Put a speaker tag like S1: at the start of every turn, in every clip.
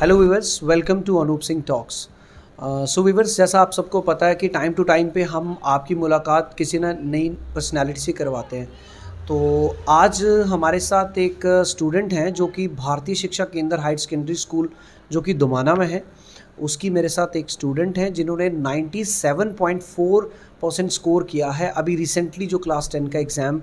S1: Hello viewers, welcome to Anoop Singh talks. So viewers, जैसा आप सबको पता है कि टाइम टू टाइम पे हम आपकी मुलाकात किसी न नई पर्सनालिटी से करवाते हैं। तो आज हमारे साथ एक स्टूडेंट हैं जो कि भारतीय शिक्षा केंद्र हायर सेकेंडरी स्कूल जो कि दुमाना में है, उसकी मेरे साथ एक स्टूडेंट हैं जिन्होंने 97.4% स्कोर किया है। अभी रिसेंटली जो क्लास 10 का एग्ज़ाम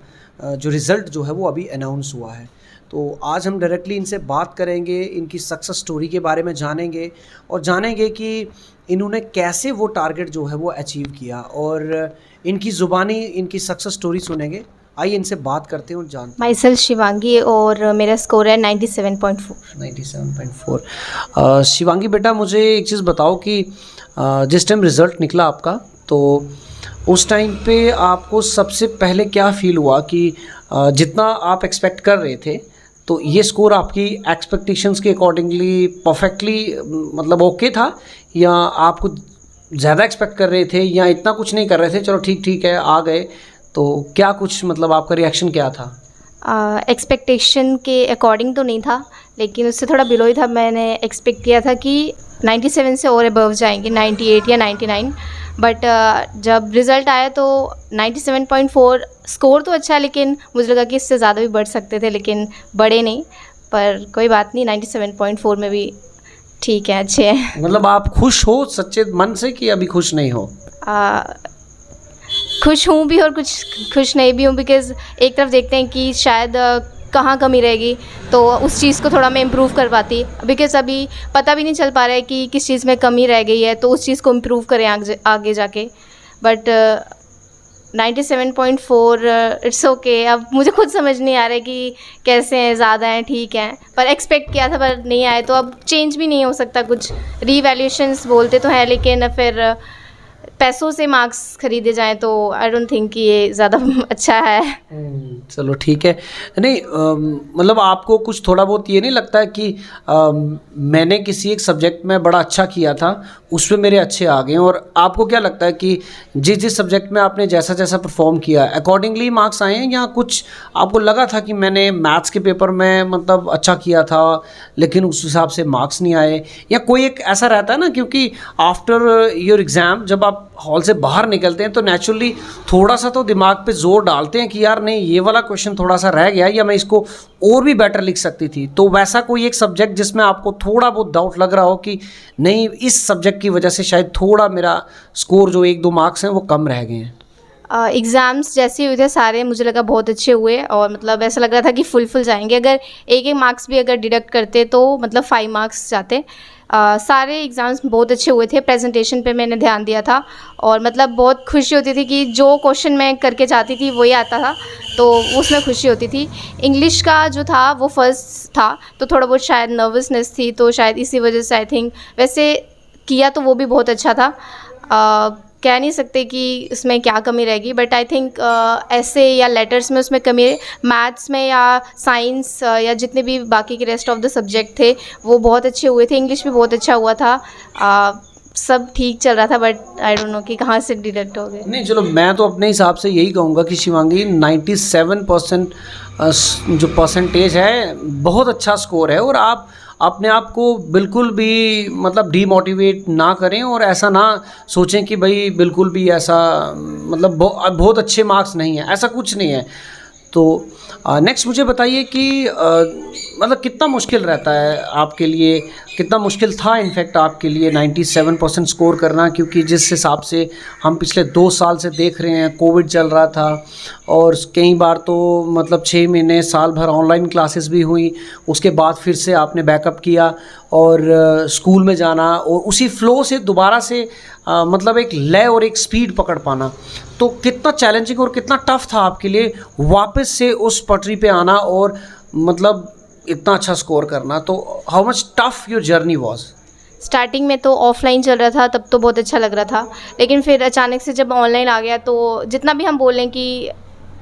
S1: जो रिज़ल्ट जो है वो अभी अनाउंस हुआ है। तो आज हम डायरेक्टली इनसे बात करेंगे, इनकी सक्सेस स्टोरी के बारे में जानेंगे और जानेंगे कि इन्होंने कैसे वो टारगेट जो है वो अचीव किया, और इनकी ज़ुबानी इनकी सक्सेस स्टोरी सुनेंगे। आइए इनसे बात करते हैं और जानते हैं।
S2: माई सेल्फ शिवांगी और मेरा स्कोर है 97.4।
S1: 97.4। शिवांगी बेटा, मुझे एक चीज़ बताओ कि जिस टाइम रिज़ल्ट निकला आपका, तो उस टाइम पे आपको सबसे पहले क्या फील हुआ कि जितना आप एक्सपेक्ट कर रहे थे, तो ये स्कोर आपकी एक्सपेक्टेशंस के अकॉर्डिंगली परफेक्टली मतलब ओके था, या आपको ज़्यादा एक्सपेक्ट कर रहे थे, या इतना कुछ नहीं कर रहे थे, चलो ठीक ठीक है आ गए? तो क्या कुछ मतलब आपका रिएक्शन क्या था?
S2: एक्सपेक्टेशन के अकॉर्डिंग तो नहीं था, लेकिन उससे थोड़ा बिलो ही था। मैंने एक्सपेक्ट किया था कि 97 से और अबव जाएंगे, 98 या 99। बट जब रिज़ल्ट आया तो 97.4 स्कोर तो अच्छा है, लेकिन मुझे लगा कि इससे ज़्यादा भी बढ़ सकते थे, लेकिन बढ़े नहीं। पर कोई बात नहीं, 97.4 में भी ठीक है, अच्छे हैं।
S1: मतलब आप खुश हो सच्चे मन से कि अभी खुश नहीं हो?
S2: खुश हूँ भी और कुछ खुश नहीं भी हूँ, बिकॉज़ एक तरफ देखते हैं कि शायद कहाँ कमी रहेगी, तो उस चीज़ को थोड़ा मैं इम्प्रूव कर पाती, बिकॉज़ अभी पता भी नहीं चल पा रहा है कि किस चीज़ में कमी रह गई है, तो उस चीज़ को इम्प्रूव करें आगे जाके। But 97.4 it's okay. अब मुझे खुद समझ नहीं आ रहा है कि कैसे हैं, ज़्यादा हैं, ठीक हैं, पर एक्सपेक्ट किया था पर नहीं आए, तो अब चेंज भी नहीं हो सकता कुछ। रीवैल्यूएशंस बोलते तो हैं, लेकिन फिर पैसों से मार्क्स खरीदे जाएं तो आई डोंट थिंक कि ये ज़्यादा अच्छा है।
S1: चलो ठीक है। नहीं मतलब आपको कुछ थोड़ा बहुत ये नहीं लगता है कि मैंने किसी एक सब्जेक्ट में बड़ा अच्छा किया था, उसमें मेरे अच्छे आ गए, और आपको क्या लगता है कि जिस जिस सब्जेक्ट में आपने जैसा जैसा परफॉर्म किया अकॉर्डिंगली मार्क्स आए हैं, या कुछ आपको लगा था कि मैंने मैथ्स के पेपर में मतलब अच्छा किया था लेकिन उस हिसाब से मार्क्स नहीं आए, या कोई एक ऐसा रहता है ना, क्योंकि आफ्टर योर एग्ज़ाम जब आप हॉल से बाहर निकलते हैं तो नेचुरली थोड़ा सा तो दिमाग पे जोर डालते हैं कि यार नहीं, ये वाला क्वेश्चन थोड़ा सा रह गया, या मैं इसको और भी बेटर लिख सकती थी। तो वैसा कोई एक सब्जेक्ट जिसमें आपको थोड़ा बहुत डाउट लग रहा हो कि नहीं, इस सब्जेक्ट की वजह से शायद थोड़ा मेरा स्कोर जो 1-2 मार्क्स हैं वो कम रह गए हैं?
S2: एग्ज़ाम्स जैसे हुए थे सारे, मुझे लगा बहुत अच्छे हुए, और मतलब ऐसा लग रहा था कि फुल जाएंगे। अगर एक एक मार्क्स भी अगर डिडक्ट करते तो मतलब 5 मार्क्स जाते। सारे एग्ज़ाम्स बहुत अच्छे हुए थे। प्रेजेंटेशन पे मैंने ध्यान दिया था, और मतलब बहुत खुशी होती थी कि जो क्वेश्चन मैं करके जाती थी वही आता था, तो उसमें खुशी होती थी। इंग्लिश का जो था वो फर्स्ट था, तो थोड़ा बहुत शायद नर्वसनेस थी, तो शायद इसी वजह से आई थिंक। वैसे किया तो वो भी बहुत अच्छा था। कह नहीं सकते कि उसमें क्या कमी रहेगी, बट आई थिंक ऐसे या लेटर्स में उसमें कमी है। मैथ्स में या साइंस या जितने भी बाकी के रेस्ट ऑफ द सब्जेक्ट थे वो बहुत अच्छे हुए थे। इंग्लिश भी बहुत अच्छा हुआ था। सब ठीक चल रहा था, बट आई डोंट नो कि कहाँ से डिडक्ट हो गए।
S1: नहीं चलो, मैं तो अपने हिसाब से यही कहूँगा कि शिवांगी 97% जो परसेंटेज है बहुत अच्छा स्कोर है, और आप अपने आप को बिल्कुल भी मतलब डीमोटिवेट ना करें, और ऐसा ना सोचें कि भाई बिल्कुल भी ऐसा मतलब बहुत अच्छे मार्क्स नहीं है, ऐसा कुछ नहीं है। तो नेक्स्ट मुझे बताइए कि मतलब कितना मुश्किल रहता है आपके लिए, कितना मुश्किल था इनफैक्ट आपके लिए 97% स्कोर करना, क्योंकि जिस हिसाब से हम पिछले 2 साल से देख रहे हैं, कोविड चल रहा था, और कई बार तो मतलब 6 महीने साल भर ऑनलाइन क्लासेस भी हुई, उसके बाद फिर से आपने बैकअप किया और स्कूल में जाना, और उसी फ्लो से दोबारा से मतलब एक लय और एक स्पीड पकड़ पाना, तो कितना चैलेंजिंग और कितना टफ था आपके लिए वापस से उस पटरी पे आना और मतलब इतना अच्छा स्कोर करना? तो how much tough your journey was?
S2: Starting में तो ऑफलाइन चल रहा था, तब तो बहुत अच्छा लग रहा था, लेकिन फिर अचानक से जब ऑनलाइन आ गया तो जितना भी हम बोलें कि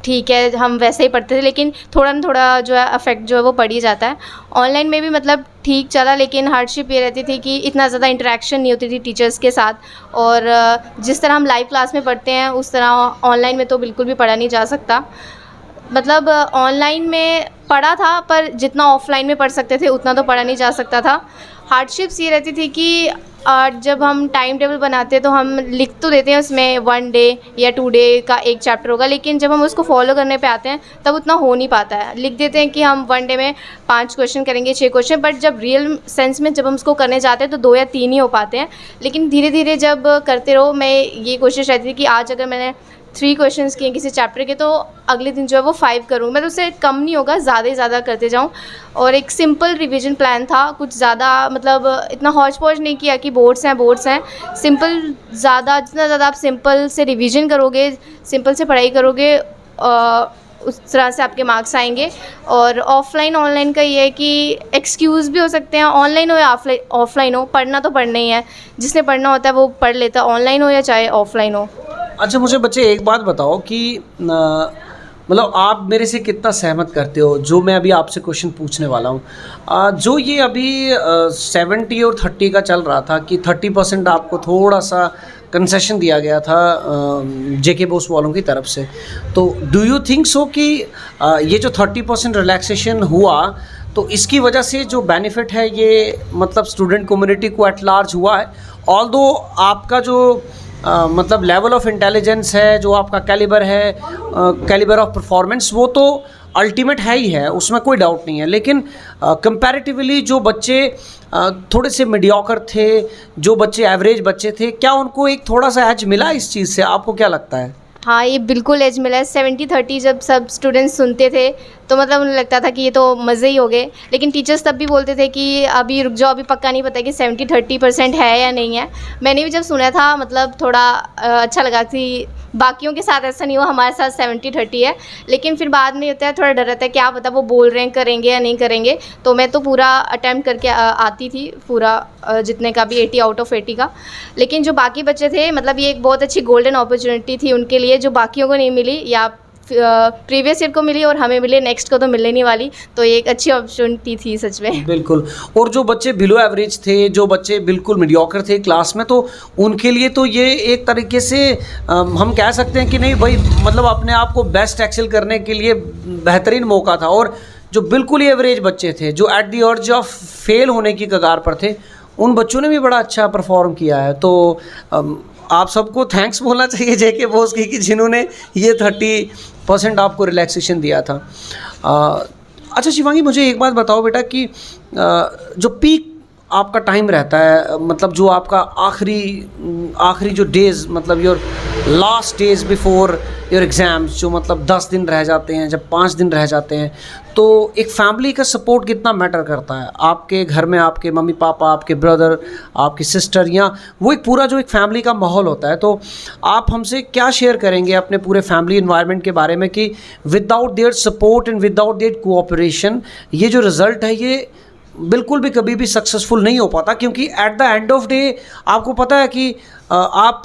S2: ठीक है हम वैसे ही पढ़ते थे, लेकिन थोड़ा ना थोड़ा जो है अफेक्ट जो है वो पड़ ही जाता है। ऑनलाइन में भी मतलब ठीक चला, लेकिन हार्डशिप ये रहती थी कि इतना ज़्यादा इंटरेक्शन नहीं होती थी टीचर्स के साथ, और जिस तरह हम लाइव क्लास में पढ़ते हैं उस तरह ऑनलाइन में तो बिल्कुल भी पढ़ा नहीं जा सकता। मतलब ऑनलाइन में पढ़ा था, पर जितना ऑफलाइन में पढ़ सकते थे उतना तो पढ़ा नहीं जा सकता था। हार्डशिप्स ये रहती थी कि जब हम टाइम टेबल बनाते हैं तो हम लिख तो देते हैं उसमें 1 डे या 2 डे का एक चैप्टर होगा, लेकिन जब हम उसको फॉलो करने पे आते हैं तब उतना हो नहीं पाता है। लिख देते हैं कि हम 1 डे में 5 क्वेश्चन करेंगे, 6 क्वेश्चन, बट जब रियल सेंस में जब हम उसको करने जाते हैं तो 2 या 3 ही हो पाते हैं। लेकिन धीरे धीरे जब करते रहो, मैं ये कोशिश रहती थी कि आज अगर मैंने 3 क्वेश्चंस किए किसी चैप्टर के, तो अगले दिन जो है वो 5 करूँ। मतलब उससे कम नहीं होगा, ज़्यादा ही ज़्यादा करते जाऊँ। और एक सिंपल रिवीजन प्लान था, कुछ ज़्यादा मतलब इतना हौच-पौच नहीं किया कि बोर्ड्स हैं। सिंपल, ज़्यादा जितना ज़्यादा आप सिंपल से रिवीजन करोगे, सिंपल से पढ़ाई करोगे, उस तरह से आपके मार्क्स आएंगे। और ऑफलाइन ऑनलाइन का ये है कि एक्सक्यूज़ भी हो सकते हैं, ऑनलाइन हो या ऑफलाइन हो, पढ़ना तो पढ़ना ही है। जिसने पढ़ना होता है वो पढ़ लेता है, ऑनलाइन हो या चाहे ऑफलाइन हो।
S1: अच्छा, मुझे बच्चे एक बात बताओ कि मतलब आप मेरे से कितना सहमत करते हो जो मैं अभी आपसे क्वेश्चन पूछने वाला हूँ। जो ये अभी 70 और 30 का चल रहा था कि 30% आपको थोड़ा सा कंसेशन दिया गया था जेके बोस वालों की तरफ से, तो डू यू थिंक सो कि ये जो 30% रिलैक्सेशन हुआ तो इसकी वजह से जो बेनिफिट है ये मतलब स्टूडेंट कम्युनिटी को एट लार्ज हुआ है? ऑल्दो आपका जो मतलब लेवल ऑफ इंटेलिजेंस है, जो आपका कैलिबर है, कैलिबर ऑफ परफॉर्मेंस, वो तो अल्टीमेट है ही है, उसमें कोई डाउट नहीं है। लेकिन कंपैरेटिवली जो बच्चे थोड़े से मीडियोकर थे, जो बच्चे एवरेज बच्चे थे, क्या उनको एक थोड़ा सा एज मिला इस चीज़ से? आपको क्या लगता है?
S2: हाँ, ये बिल्कुल एज मिला है। 70-30 जब सब स्टूडेंट्स सुनते थे तो मतलब उन्हें लगता था कि ये तो मज़े ही हो गए। लेकिन टीचर्स तब भी बोलते थे कि अभी रुक जाओ, अभी पक्का नहीं पता कि 70-30% है या नहीं है। मैंने भी जब सुना था मतलब थोड़ा अच्छा लगा कि बाकियों के साथ ऐसा नहीं हुआ, हमारे साथ 70-30 है। लेकिन फिर बाद में होता है, थोड़ा डर रहता है, क्या पता वो बोल रहे हैं करेंगे या नहीं करेंगे। तो मैं तो पूरा अटैम्प्ट करके आती थी, पूरा जितने का भी 80 आउट ऑफ 80 का। लेकिन जो बाकी बच्चे थे, मतलब ये एक बहुत अच्छी गोल्डन अपॉर्चुनिटी थी उनके लिए, जो बाकियों को नहीं मिली या प्रीवियस ईयर को मिली और हमें मिली, नेक्स्ट को तो मिलने नहीं वाली। तो ये एक अच्छी अपॉर्चुनिटी थी सच में।
S1: बिल्कुल। और जो बच्चे बिलो एवरेज थे, जो बच्चे बिल्कुल मीडियोकर थे क्लास में, तो उनके लिए तो ये एक तरीके से हम कह सकते हैं कि नहीं भाई, मतलब अपने आप को बेस्ट एक्सेल करने के लिए बेहतरीन मौका था। और जो बिल्कुल ही एवरेज बच्चे थे, जो at the urge of fail होने की कगार पर थे, उन बच्चों ने भी बड़ा अच्छा परफॉर्म किया है। तो आप सबको थैंक्स बोलना चाहिए जेके बोस की कि जिन्होंने ये 30% आपको रिलैक्सेशन दिया था। अच्छा शिवांगी, मुझे एक बात बताओ बेटा कि जो पीक आपका टाइम रहता है, मतलब जो आपका आखिरी जो डेज़, मतलब your last days before your exams, जो मतलब 10 दिन रह जाते हैं, जब 5 दिन रह जाते हैं, तो एक फैमिली का सपोर्ट कितना मैटर करता है आपके घर में? आपके मम्मी पापा, आपके ब्रदर, आपकी सिस्टर, या वो एक पूरा जो एक फैमिली का माहौल होता है, तो आप हमसे क्या शेयर करेंगे अपने पूरे फैमिली इन्वायरमेंट के बारे में कि without their support and without their cooperation ये जो रिज़ल्ट है ये बिल्कुल भी कभी भी सक्सेसफुल नहीं हो पाता? क्योंकि at the end of day आपको पता है कि आप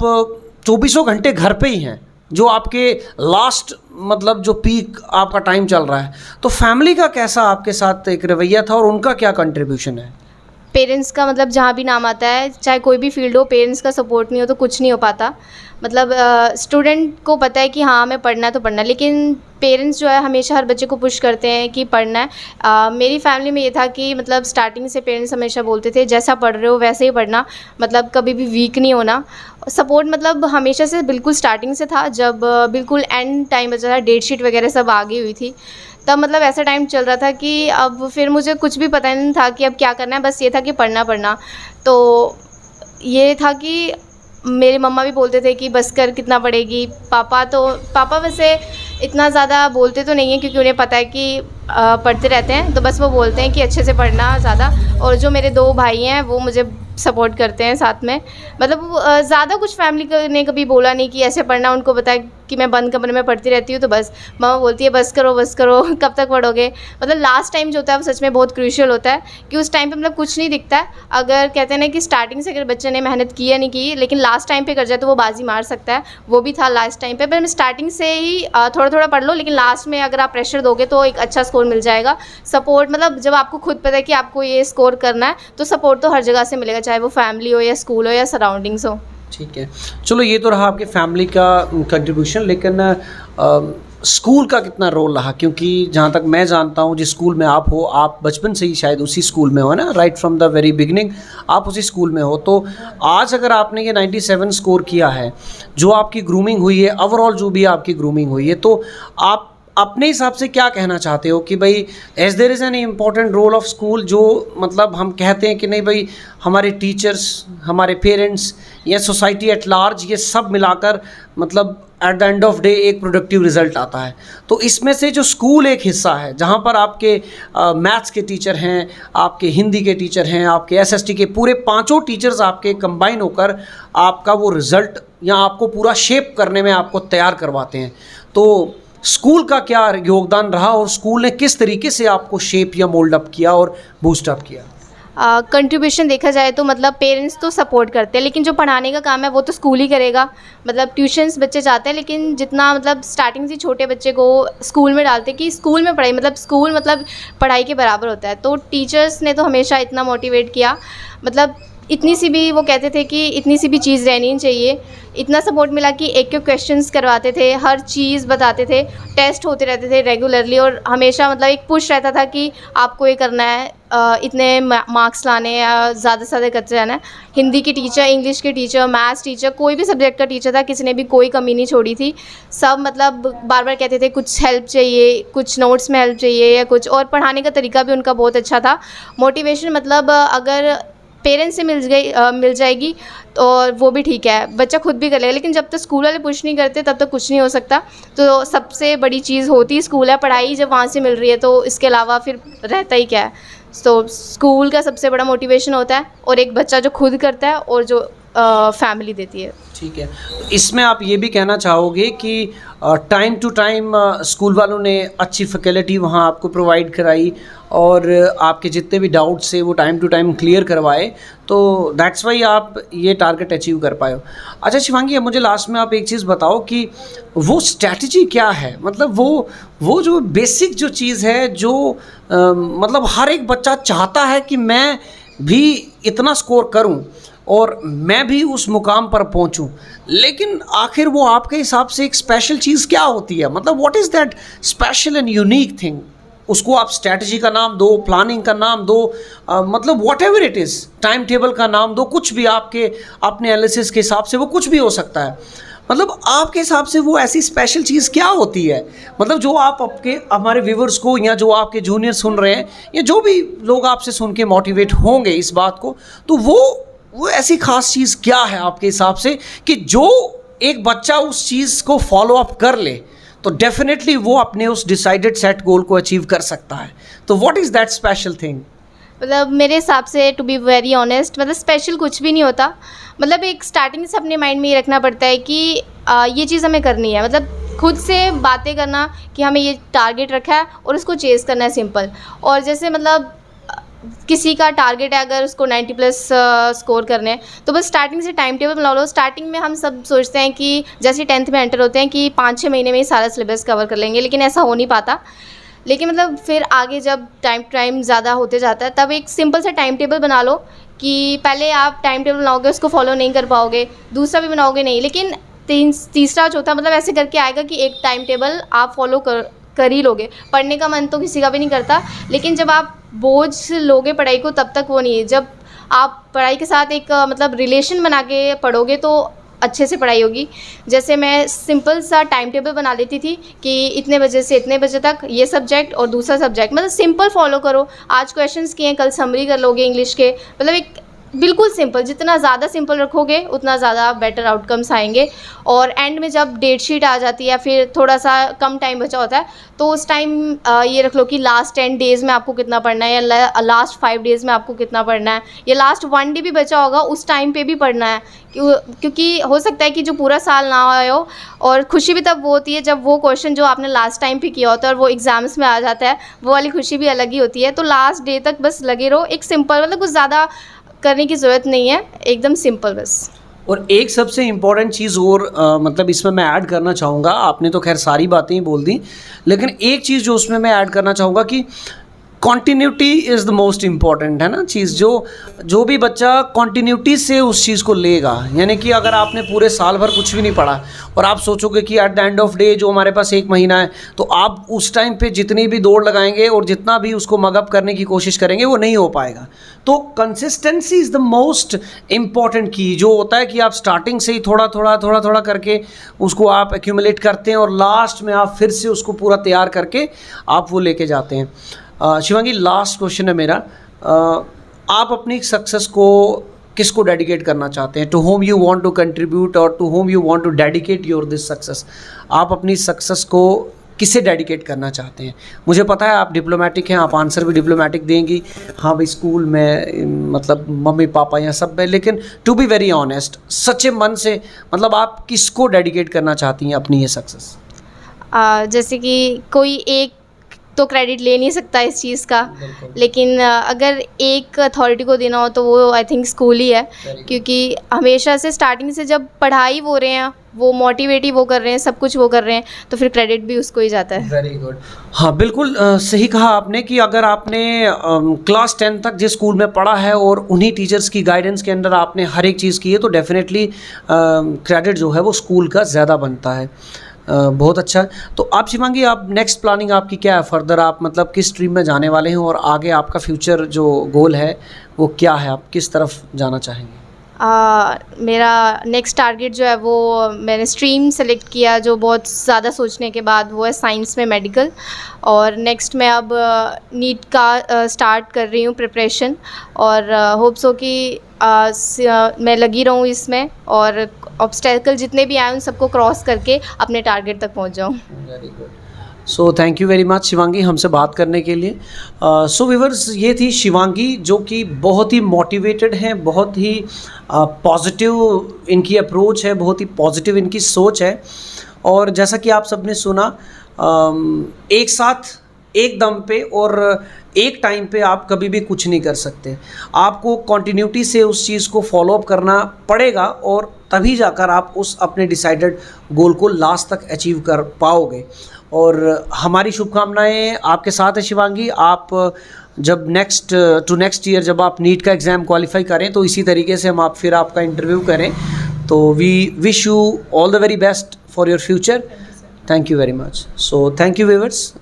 S1: 24 घंटे घर पे ही हैं, जो आपके लास्ट मतलब जो पीक आपका टाइम चल रहा है। तो फैमिली का कैसा आपके साथ एक रवैया था और उनका क्या कंट्रीब्यूशन है?
S2: पेरेंट्स का मतलब जहाँ भी नाम आता है, चाहे कोई भी फील्ड हो, पेरेंट्स का सपोर्ट नहीं हो तो कुछ नहीं हो पाता। मतलब स्टूडेंट को पता है कि हाँ हमें पढ़ना है तो पढ़ना है, लेकिन पेरेंट्स जो है हमेशा हर बच्चे को पुश करते हैं कि पढ़ना है। मेरी फैमिली में ये था कि मतलब स्टार्टिंग से पेरेंट्स हमेशा बोलते थे जैसा पढ़ रहे हो वैसे ही पढ़ना, मतलब कभी भी वीक नहीं होना। सपोर्ट मतलब हमेशा से बिल्कुल स्टार्टिंग से था, जब बिल्कुल एंड टाइम बचा था, डेट शीट वगैरह सब आ गई हुई थी, तब मतलब ऐसा टाइम चल रहा था कि अब फिर मुझे कुछ भी पता नहीं था कि अब क्या करना है, बस ये था कि पढ़ना। तो ये था कि मेरे मम्मा भी बोलते थे कि बस कर, कितना पढ़ेगी। पापा वैसे इतना ज़्यादा बोलते तो नहीं है, क्योंकि उन्हें पता है कि पढ़ते रहते हैं, तो बस वो बोलते हैं कि अच्छे से पढ़ना ज़्यादा। और जो मेरे 2 भाई हैं वो मुझे सपोर्ट करते हैं साथ में। मतलब ज़्यादा कुछ फैमिली ने कभी बोला नहीं कि ऐसे पढ़ना। उनको पता है कि मैं बंद कमरे में पढ़ती रहती हूँ, तो बस मामा बोलती है बस करो कब तक पढ़ोगे। मतलब लास्ट टाइम जो होता है वो सच में बहुत क्रूशियल होता है, कि उस टाइम पे मतलब कुछ नहीं दिखता है। अगर कहते हैं ना कि स्टार्टिंग से अगर बच्चे ने मेहनत की या नहीं की, लेकिन लास्ट टाइम पे कर जाए तो वो बाजी मार सकता है। वो भी था लास्ट टाइम पे। पर स्टार्टिंग से ही थोड़ा पढ़ लो, लेकिन लास्ट में अगर आप प्रेशर दोगे तो एक अच्छा स्कोर मिल जाएगा। सपोर्ट मतलब जब आपको खुद पता है कि आपको ये स्कोर करना है, तो सपोर्ट तो हर जगह से मिलेगा, चाहे वो फैमिली हो या स्कूल हो या सराउंडिंग्स हो।
S1: ठीक है, चलो ये तो रहा आपके फैमिली का कंट्रीब्यूशन। लेकिन स्कूल का कितना रोल रहा, क्योंकि जहाँ तक मैं जानता हूँ जिस स्कूल में आप हो, आप बचपन से ही शायद उसी स्कूल में हो ना, right from the very beginning आप उसी स्कूल में हो। तो आज अगर आपने ये 97 स्कोर किया है, जो आपकी ग्रूमिंग हुई है, ओवरऑल जो भी आपकी ग्रूमिंग हुई है, तो आप अपने हिसाब से क्या कहना चाहते हो कि भाई as there is an important role of school, जो मतलब हम कहते हैं कि नहीं भाई हमारे टीचर्स, हमारे पेरेंट्स या सोसाइटी एट लार्ज, ये सब मिलाकर मतलब at the end of day एक प्रोडक्टिव रिजल्ट आता है। तो इसमें से जो स्कूल एक हिस्सा है, जहाँ पर आपके मैथ्स के टीचर हैं, आपके हिंदी के टीचर हैं, आपके एसएसटी के पूरे 5 टीचर्स आपके कंबाइन होकर आपका वो रिज़ल्ट या आपको पूरा शेप करने में आपको तैयार करवाते हैं। तो स्कूल का क्या योगदान रहा और स्कूल ने किस तरीके से आपको शेप या मोल्ड अप किया और बूस्ट अप किया?
S2: कंट्रीब्यूशन देखा जाए तो मतलब पेरेंट्स तो सपोर्ट करते हैं, लेकिन जो पढ़ाने का काम है वो तो स्कूल ही करेगा। मतलब ट्यूशन्स बच्चे जाते हैं, लेकिन जितना मतलब स्टार्टिंग से छोटे बच्चे को स्कूल में डालते हैं कि स्कूल में पढ़ाई, मतलब स्कूल मतलब पढ़ाई के बराबर होता है। तो टीचर्स ने तो हमेशा इतना मोटिवेट किया, मतलब इतनी सी भी, वो कहते थे कि इतनी सी भी चीज़ रहनी नहीं चाहिए। इतना सपोर्ट मिला कि एक क्वेश्चंस करवाते थे, हर चीज़ बताते थे, टेस्ट होते रहते थे रेगुलरली, और हमेशा मतलब एक पुश रहता था कि आपको ये करना है, इतने मार्क्स लाने हैं, ज़्यादा से ज़्यादा करते रहना है। हिंदी की टीचर, इंग्लिश के टीचर, मैथ्स टीचर, कोई भी सब्जेक्ट का टीचर था, किसी ने भी कोई कमी नहीं छोड़ी थी। सब मतलब बार बार कहते थे कुछ हेल्प चाहिए, कुछ नोट्स में हेल्प चाहिए या कुछ, और पढ़ाने का तरीका भी उनका बहुत अच्छा था। मोटिवेशन मतलब अगर पेरेंट्स से मिल जाएगी तो वो भी ठीक है, बच्चा खुद भी कर लेगा, लेकिन जब तक स्कूल वाले पुश नहीं करते तब तक कुछ नहीं हो सकता। तो सबसे बड़ी चीज़ होती है स्कूल है, पढ़ाई जब वहाँ से मिल रही है तो इसके अलावा फिर रहता ही क्या है। तो स्कूल का सबसे बड़ा मोटिवेशन होता है, और एक बच्चा जो खुद करता है और जो फैमिली देती है।
S1: ठीक है, तो इसमें आप ये भी कहना चाहोगे कि टाइम टू टाइम स्कूल वालों ने अच्छी फैकल्टी वहाँ आपको प्रोवाइड कराई और आपके जितने भी डाउट्स थे वो टाइम टू टाइम क्लियर करवाए, तो दैट्स वाई आप ये टारगेट अचीव कर पाए हो। अच्छा शिवांगी, अब मुझे लास्ट में आप एक चीज़ बताओ कि वो स्ट्रैटेजी क्या है, मतलब वो जो बेसिक जो चीज़ है जो मतलब हर एक बच्चा चाहता है कि मैं भी इतना स्कोर करूं और मैं भी उस मुकाम पर पहुंचूं, लेकिन आखिर वो आपके हिसाब से एक स्पेशल चीज़ क्या होती है, मतलब what is that special and unique thing? उसको आप स्ट्रैटेजी का नाम दो, प्लानिंग का नाम दो, मतलब what ever it is, time table का नाम दो, कुछ भी आपके अपने एनालिसिस के हिसाब से वो कुछ भी हो सकता है। मतलब आपके हिसाब से वो ऐसी स्पेशल चीज़ क्या होती है, मतलब जो आप आपके हमारे व्यूवर्स को या जो आपके जूनियर सुन रहे हैं या जो भी लोग आपसे सुन के मोटिवेट होंगे इस बात को, तो वो ऐसी ख़ास चीज़ क्या है आपके हिसाब से कि जो एक बच्चा उस चीज़ को फॉलो अप कर ले तो डेफिनेटली वो अपने उस डिसाइडेड सेट गोल को अचीव कर सकता है। तो what is that special thing?
S2: मतलब मेरे हिसाब से टू बी वेरी ऑनेस्ट, मतलब स्पेशल कुछ भी नहीं होता। मतलब एक स्टार्टिंग से अपने माइंड में ये रखना पड़ता है कि ये चीज़ हमें करनी है, मतलब खुद से बातें करना कि हमें ये टारगेट रखा है और उसको चेज़ करना है, सिंपल। और जैसे मतलब किसी का टारगेट है अगर उसको 90+ स्कोर करने हैं, तो बस स्टार्टिंग से टाइम टेबल बना लो। स्टार्टिंग में हम सब सोचते हैं कि जैसे 10th में एंटर होते हैं कि 5-6 महीने में ही सारा सिलेबस कवर कर लेंगे, लेकिन ऐसा हो नहीं पाता। लेकिन मतलब फिर आगे जब टाइम ज़्यादा होते जाता है तब एक सिंपल सा टाइम टेबल बना लो कि पहले आप टाइम टेबल बनाओगे, उसको फॉलो नहीं कर पाओगे, दूसरा भी बनाओगे नहीं, लेकिन तीसरा चौथा मतलब ऐसे करके आएगा कि एक टाइम टेबल आप फॉलो कर ही लोगे। पढ़ने का मन तो किसी का भी नहीं करता, लेकिन जब आप बोझ लोगे पढ़ाई को तब तक वो नहीं है। जब आप पढ़ाई के साथ एक मतलब रिलेशन बना के पढ़ोगे तो अच्छे से पढ़ाई होगी। जैसे मैं सिंपल सा टाइम टेबल बना लेती थी कि इतने बजे से इतने बजे तक ये सब्जेक्ट और दूसरा सब्जेक्ट, मतलब सिंपल फॉलो करो। आज क्वेश्चंस किए, कल समरी कर लोगे इंग्लिश के, मतलब एक बिल्कुल सिंपल। जितना ज़्यादा सिंपल रखोगे उतना ज़्यादा बेटर आउटकम्स आएंगे। और एंड में जब डेट शीट आ जाती है, फिर थोड़ा सा कम टाइम बचा होता है, तो उस टाइम ये रख लो कि लास्ट 10 डेज़ में आपको कितना पढ़ना है, या लास्ट 5 डेज़ में आपको कितना पढ़ना है, या लास्ट 1 डे भी बचा होगा उस टाइम पे भी पढ़ना है। क्योंकि हो सकता है कि जो पूरा साल ना आया हो, और खुशी भी तब वो होती है जब वो क्वेश्चन जो आपने लास्ट टाइम पे किया होता है और वो एग्ज़ाम्स में आ जाता है, वो वाली खुशी भी अलग ही होती है। तो लास्ट डे तक बस लगे रहो, एक सिंपल, मतलब कुछ ज़्यादा करने की ज़रूरत नहीं है, एकदम सिंपल बस।
S1: और एक सबसे इम्पॉर्टेंट चीज़ और मतलब इसमें मैं ऐड करना चाहूँगा, आपने तो खैर सारी बातें ही बोल दी, लेकिन एक चीज़ जो उसमें मैं ऐड करना चाहूँगा कि continuity is the most important, है ना चीज़। जो भी बच्चा कॉन्टिन्यूटी से उस चीज़ को लेगा, यानी कि अगर आपने पूरे साल भर कुछ भी नहीं पढ़ा और आप सोचोगे कि at the end of day जो हमारे पास 1 महीना है, तो आप उस टाइम पे जितनी भी दौड़ लगाएंगे और जितना भी उसको मगअप करने की कोशिश करेंगे वो नहीं हो पाएगा। तो consistency is the most important की। जो होता है कि आप स्टार्टिंग से ही थोड़ा थोड़ा करके उसको आप एक्यूमुलेट करते हैं और लास्ट में आप फिर से उसको पूरा तैयार करके आप वो लेके जाते हैं। शिवांगी, लास्ट क्वेश्चन है मेरा। आप अपनी सक्सेस को किसको डेडिकेट करना चाहते हैं? To whom you want to contribute or to whom you want to dedicate your this success? आप अपनी सक्सेस को किसे डेडिकेट करना चाहते हैं? मुझे पता है आप डिप्लोमेटिक हैं, आप आंसर भी डिप्लोमेटिक देंगी, हाँ भाई स्कूल में मतलब मम्मी पापा या सब में, लेकिन टू बी वेरी ऑनेस्ट, सच्चे मन से मतलब आप किसको डेडिकेट करना चाहती हैं अपनी ये सक्सेस?
S2: जैसे कि कोई एक तो क्रेडिट ले नहीं सकता इस चीज़ का, लेकिन अगर एक अथॉरिटी को देना हो तो वो आई थिंक स्कूल ही है, क्योंकि हमेशा से स्टार्टिंग से जब पढ़ाई हो रहे हैं, वो मोटिवेट ही वो कर रहे हैं, सब कुछ वो कर रहे हैं, तो फिर क्रेडिट भी उसको ही जाता है।
S1: Very good. हाँ बिल्कुल सही कहा आपने कि अगर आपने क्लास 10 तक जिस स्कूल में पढ़ा है और उन्हीं टीचर्स की गाइडेंस के अंदर आपने हर एक चीज़ की है, तो डेफिनेटली क्रेडिट जो है वो स्कूल का ज़्यादा बनता है। बहुत अच्छा। तो आप शिवांगी, आप नेक्स्ट प्लानिंग आपकी क्या है फर्दर? आप मतलब किस स्ट्रीम में जाने वाले हैं और आगे आपका फ्यूचर जो गोल है वो क्या है? आप किस तरफ जाना चाहेंगे?
S2: मेरा नेक्स्ट टारगेट जो है वो मैंने स्ट्रीम सेलेक्ट किया जो बहुत ज़्यादा सोचने के बाद, वो है साइंस में मेडिकल। और नेक्स्ट मैं अब नीट का स्टार्ट कर रही हूँ प्रिपरेशन, और होप्स हो कि मैं लगी रहूँ इसमें और ऑब्स्टेकल जितने भी आए उन सबको क्रॉस करके अपने टारगेट तक पहुँच जाऊँ।
S1: Very good. So thank you very much Shivangi हमसे बात करने के लिए। सो व्यूअर्स, ये थी शिवांगी जो कि बहुत ही मोटिवेटेड हैं, बहुत ही पॉजिटिव इनकी अप्रोच है, बहुत ही पॉजिटिव इनकी सोच है। और जैसा कि आप सबने सुना, एक साथ एक दम पे और एक टाइम पे आप कभी भी कुछ नहीं कर सकते। आपको कॉन्टिन्यूटी से उस चीज़ को फॉलोअप करना पड़ेगा और तभी जाकर आप उस अपने डिसाइडेड गोल को लास्ट तक अचीव कर पाओगे। और हमारी शुभकामनाएं आपके साथ है शिवांगी। आप जब नेक्स्ट ईयर जब आप नीट का एग्ज़ाम क्वालिफाई करें तो इसी तरीके से हम आप फिर आपका इंटरव्यू करें। तो we wish you all the very best for your future. Thank you very much. So thank you viewers.